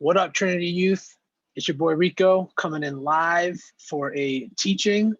What up, Trinity Youth? It's your boy Rico coming in live for a teaching,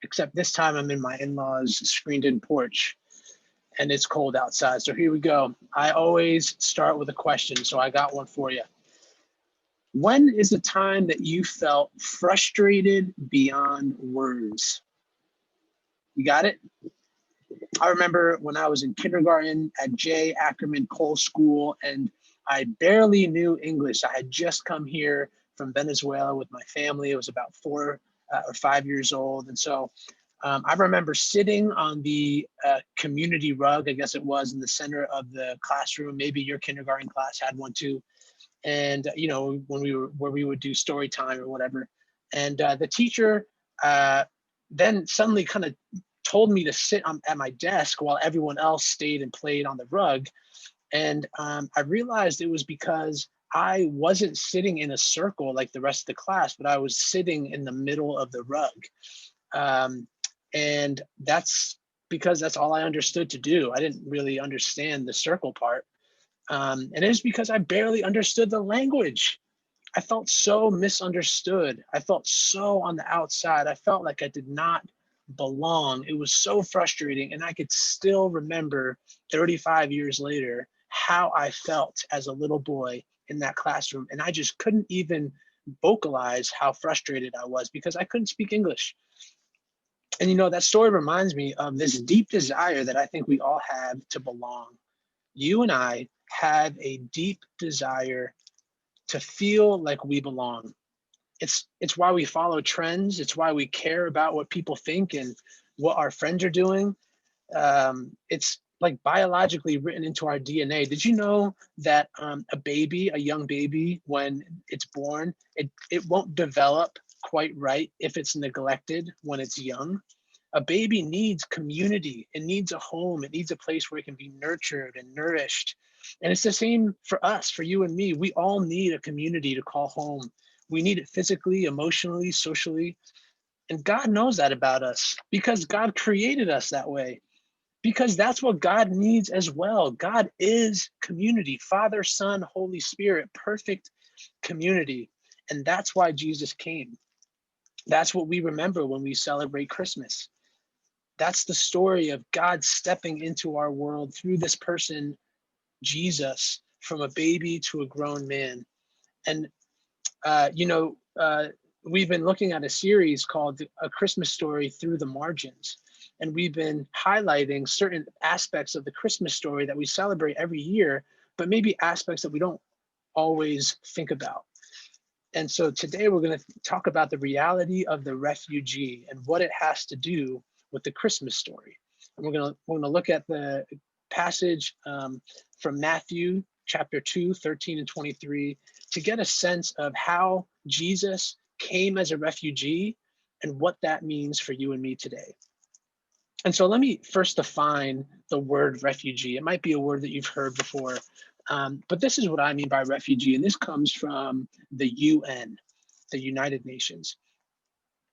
except this time I'm in my in-laws' screened-in porch and it's cold outside. So here we go. I always start with a question, so I got one for you. When is the time that you felt frustrated beyond words? You got it? I remember when I was in kindergarten at J. Ackerman Cole School, and I barely knew English. I had just come here from Venezuela with my family. It was about 4 or 5 years old. And so I remember sitting on the community rug, I guess it was, in the center of the classroom. Maybe your kindergarten class had one too. And, you know, when we would do story time or whatever. And the teacher then suddenly kind of told me to sit at my desk while everyone else stayed and played on the rug. And I realized it was because I wasn't sitting in a circle like the rest of the class, but I was sitting in the middle of the rug. And that's because that's all I understood to do. I didn't really understand the circle part. And it was because I barely understood the language. I felt so misunderstood. I felt so on the outside. I felt like I did not belong. It was so frustrating. And I could still remember 35 years later how I felt as a little boy in that classroom. And I just couldn't even vocalize how frustrated I was because I couldn't speak English. And you know, that story reminds me of this deep desire that I think we all have to belong. You and I have a deep desire to feel like we belong. It's why we follow trends. It's why we care about what people think and what our friends are doing. It's like biologically written into our DNA. Did you know that a young baby, when it's born, it won't develop quite right if it's neglected when it's young? A baby needs community. It needs a home. It needs a place where it can be nurtured and nourished. And it's the same for us, for you and me. We all need a community to call home. We need it physically, emotionally, socially. And God knows that about us because God created us that way, because that's what God needs as well. God is community, Father, Son, Holy Spirit, perfect community. And that's why Jesus came. That's what we remember when we celebrate Christmas. That's the story of God stepping into our world through this person, Jesus, from a baby to a grown man. And we've been looking at a series called A Christmas Story Through the Margins. And we've been highlighting certain aspects of the Christmas story that we celebrate every year, but maybe aspects that we don't always think about. And so today we're going to talk about the reality of the refugee and what it has to do with the Christmas story. And we're going to look at the passage from Matthew chapter 2, 13 and 23 to get a sense of how Jesus came as a refugee and what that means for you and me today. And so let me first define the word refugee. It might be a word that you've heard before, but this is what I mean by refugee. And this comes from the UN, the United Nations.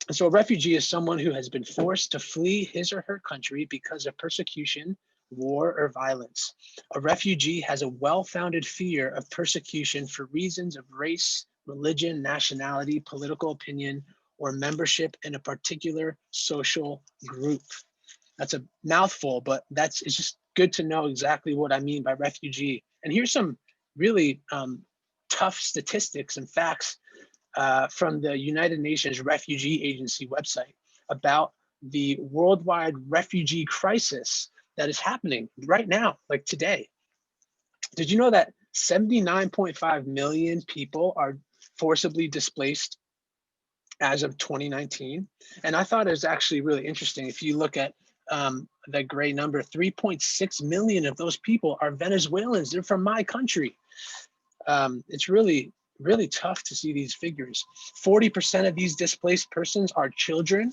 And so a refugee is someone who has been forced to flee his or her country because of persecution, war, or violence. A refugee has a well-founded fear of persecution for reasons of race, religion, nationality, political opinion, or membership in a particular social group. That's a mouthful, but it's just good to know exactly what I mean by refugee. And here's some really tough statistics and facts from the United Nations Refugee Agency website about the worldwide refugee crisis that is happening right now, like today. Did you know that 79.5 million people are forcibly displaced as of 2019? And I thought it was actually really interesting. If you look at the gray number, 3.6 million of those people are Venezuelans. They're from my country. It's really tough to see these figures. 40% of these displaced persons are children.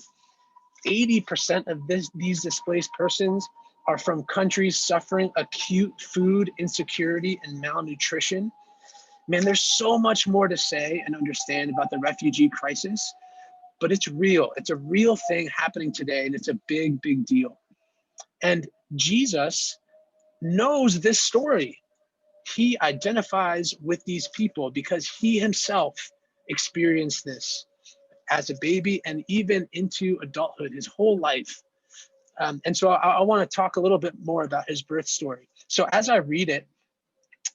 80% of these displaced persons are from countries suffering acute food insecurity and malnutrition. Man, there's so much more to say and understand about the refugee crisis, but it's real. It's a real thing happening today, and it's a big, big deal. And Jesus knows this story. he identifies with these people because he himself experienced this as a baby and even into adulthood, his whole life. And so I want to talk a little bit more about his birth story. So as I read it,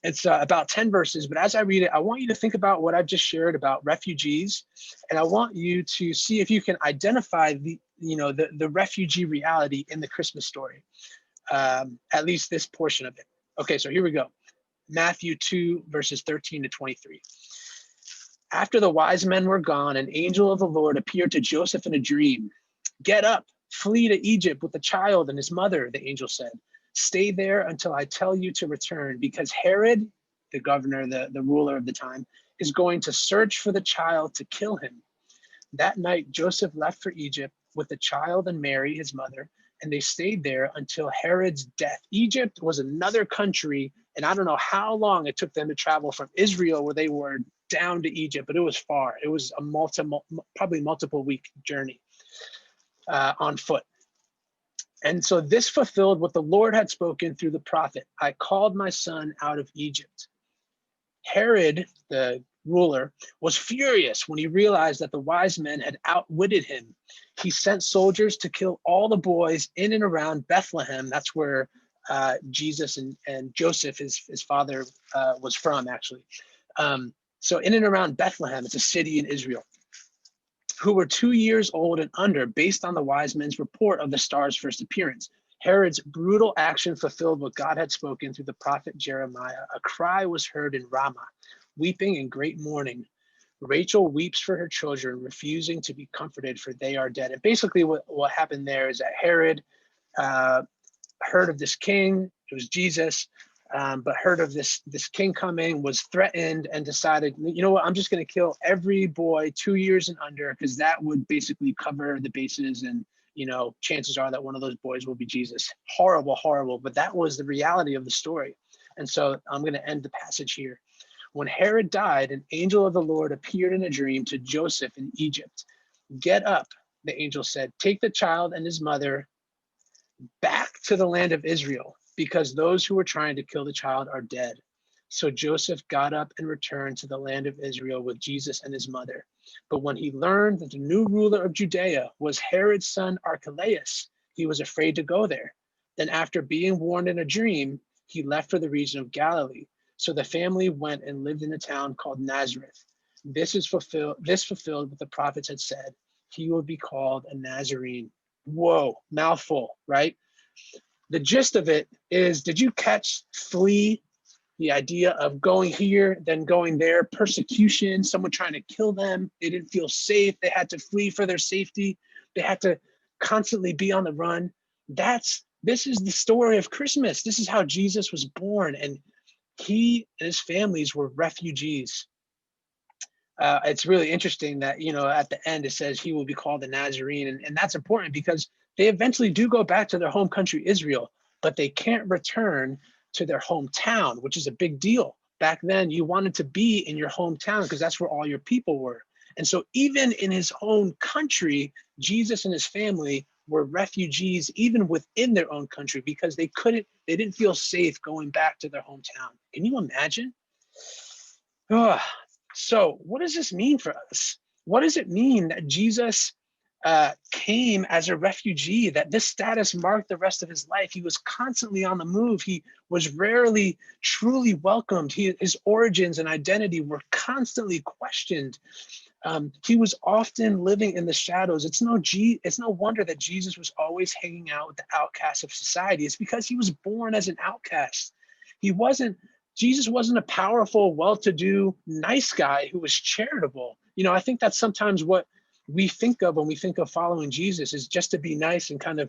it's about 10 verses, but as I read it, I want you to think about what I've just shared about refugees, and I want you to see if you can identify the refugee reality in the Christmas story, at least this portion of it. Okay, so here we go. Matthew 2, verses 13 to 23. After the wise men were gone, an angel of the Lord appeared to Joseph in a dream. Get up, flee to Egypt with the child and his mother, the angel said. Stay there until I tell you to return, because Herod, the governor, the ruler of the time, is going to search for the child to kill him. That night, Joseph left for Egypt with the child and Mary, his mother, and they stayed there until Herod's death. Egypt was another country, and I don't know how long it took them to travel from Israel, where they were, down to Egypt, but it was far. It was a probably multiple week journey on foot. And so this fulfilled what the Lord had spoken through the prophet. I called my son out of Egypt. Herod, the ruler, was furious when he realized that the wise men had outwitted him. He sent soldiers to kill all the boys in and around Bethlehem. That's where Jesus and Joseph, his father, was from, actually. So in and around Bethlehem, it's a city in Israel, who were 2 years old and under, based on the wise men's report of the star's first appearance. Herod's brutal action fulfilled what God had spoken through the prophet Jeremiah. A cry was heard in Ramah, weeping in great mourning. Rachel weeps for her children, refusing to be comforted, for they are dead. And basically what happened there is that Herod heard of this king, it was Jesus, but heard of this king coming, was threatened, and decided, you know what, I'm just going to kill every boy 2 years and under, because that would basically cover the bases, and chances are that one of those boys will be Jesus. Horrible, horrible, but that was the reality of the story. And so I'm going to end the passage here. When Herod died, an angel of the Lord appeared in a dream to Joseph in Egypt. Get up, the angel said, take the child and his mother back to the land of Israel, because those who were trying to kill the child are dead. So Joseph got up and returned to the land of Israel with Jesus and his mother. But when he learned that the new ruler of Judea was Herod's son Archelaus, he was afraid to go there. Then, after being warned in a dream, he left for the region of Galilee. So the family went and lived in a town called Nazareth. This fulfilled what the prophets had said. He will be called a Nazarene. Whoa, mouthful, right? The gist of it is, did you catch flee? The idea of going here, then going there, persecution, someone trying to kill them. They didn't feel safe. They had to flee for their safety. They had to constantly be on the run. This is the story of Christmas. This is how Jesus was born, and he and his families were refugees. It's really interesting that, at the end it says he will be called the Nazarene. And that's important because they eventually do go back to their home country, Israel, but they can't return to their hometown, which is a big deal. Back then, you wanted to be in your hometown because that's where all your people were. And so even in his own country, Jesus and his family were refugees, even within their own country, because they didn't feel safe going back to their hometown. Can you imagine? Oh, so what does this mean for us? What does it mean that Jesus came as a refugee, that this status marked the rest of his life? He was constantly on the move. He was rarely truly welcomed. His origins and identity were constantly questioned. He was often living in the shadows. It's no wonder that Jesus was always hanging out with the outcasts of society. It's because he was born as an outcast. Jesus wasn't a powerful, well-to-do, nice guy who was charitable. I think that's sometimes what we think of when we think of following Jesus, is just to be nice and kind of,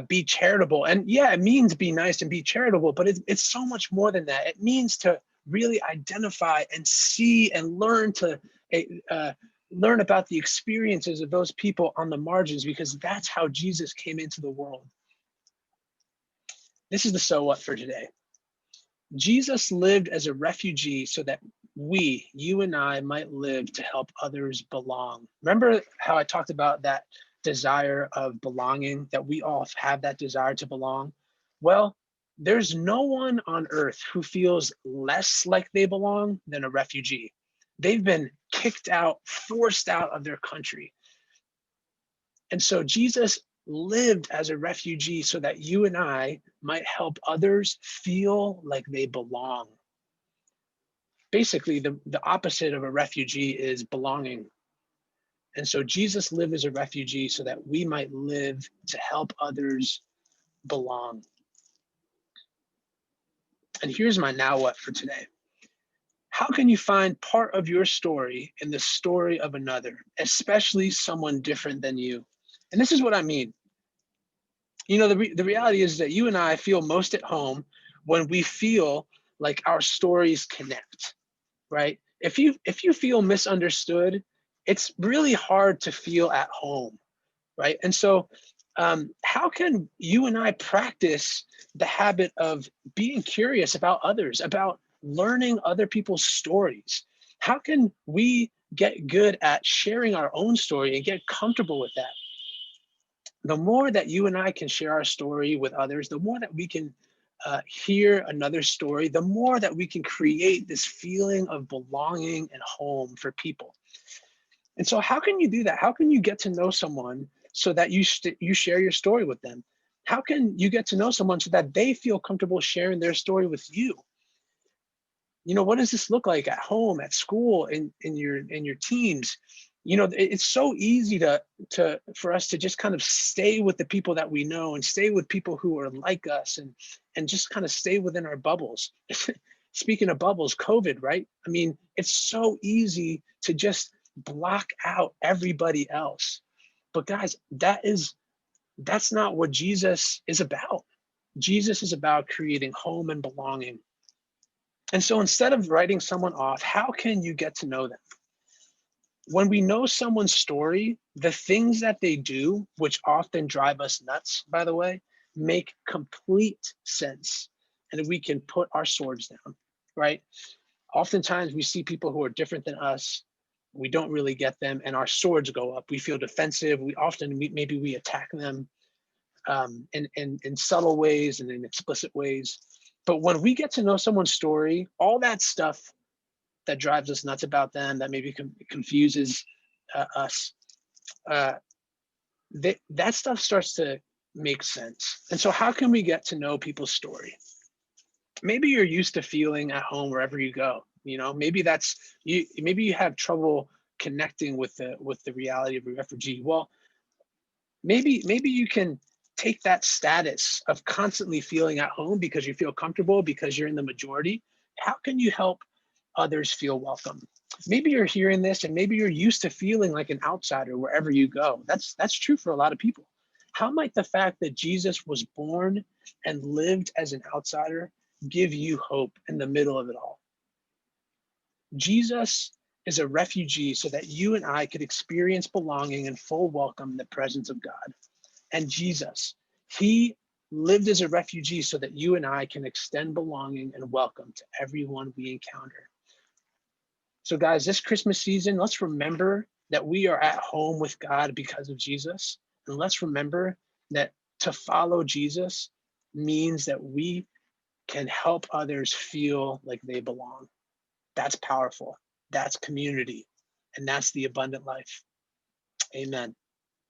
be charitable. And yeah, it means be nice and be charitable, but it's so much more than that. It means to really identify and see and learn about the experiences of those people on the margins, because that's how Jesus came into the world. This is the so what for today. Jesus lived as a refugee so that you and I, might live to help others belong. Remember how I talked about that desire of belonging, that we all have that desire to belong? Well, There's no one on earth who feels less like they belong than a refugee. They've been kicked out, forced out of their country. And so Jesus lived as a refugee so that you and I might help others feel like they belong. Basically, the opposite of a refugee is belonging. And so Jesus lived as a refugee so that we might live to help others belong. And here's my now what for today. How can you find part of your story in the story of another, especially someone different than you? And this is what I mean. The reality is that you and I feel most at home when we feel like our stories connect, right? If you feel misunderstood, it's really hard to feel at home, right? And so, how can you and I practice the habit of being curious about others, about learning other people's stories? How can we get good at sharing our own story and get comfortable with that? The more that you and I can share our story with others, the more that we can hear another story, the more that we can create this feeling of belonging and home for people. And so, how can you do that? How can you get to know someone so that you share your story with them? How can you get to know someone so that they feel comfortable sharing their story with you? What does this look like at home, at school, in your teams? It's so easy to for us to just kind of stay with the people that we know and stay with people who are like us and just kind of stay within our bubbles. Speaking of bubbles, COVID, right? I mean, it's so easy to just block out everybody else. But guys, that's not what Jesus is about. Jesus is about creating home and belonging. And so instead of writing someone off, how can you get to know them? When we know someone's story, the things that they do, which often drive us nuts, by the way, make complete sense. And we can put our swords down, right? Oftentimes we see people who are different than us. We don't really get them, and our swords go up. We feel defensive. Maybe we attack them in subtle ways and in explicit ways. But when we get to know someone's story, all that stuff that drives us nuts about them, that maybe confuses us, uh, that stuff starts to make sense. And so, how can we get to know people's story? Maybe you're used to feeling at home wherever you go. Maybe that's you. Maybe you have trouble connecting with the reality of a refugee. Well, maybe you can take that status of constantly feeling at home because you feel comfortable because you're in the majority. How can you help others feel welcome? Maybe you're hearing this and maybe you're used to feeling like an outsider wherever you go. That's true for a lot of people. How might the fact that Jesus was born and lived as an outsider give you hope in the middle of it all? Jesus is a refugee so that you and I could experience belonging and full welcome in the presence of God. And Jesus, he lived as a refugee so that you and I can extend belonging and welcome to everyone we encounter. So, guys, this Christmas season, let's remember that we are at home with God because of Jesus. And let's remember that to follow Jesus means that we can help others feel like they belong. That's powerful. That's community. And that's the abundant life. Amen.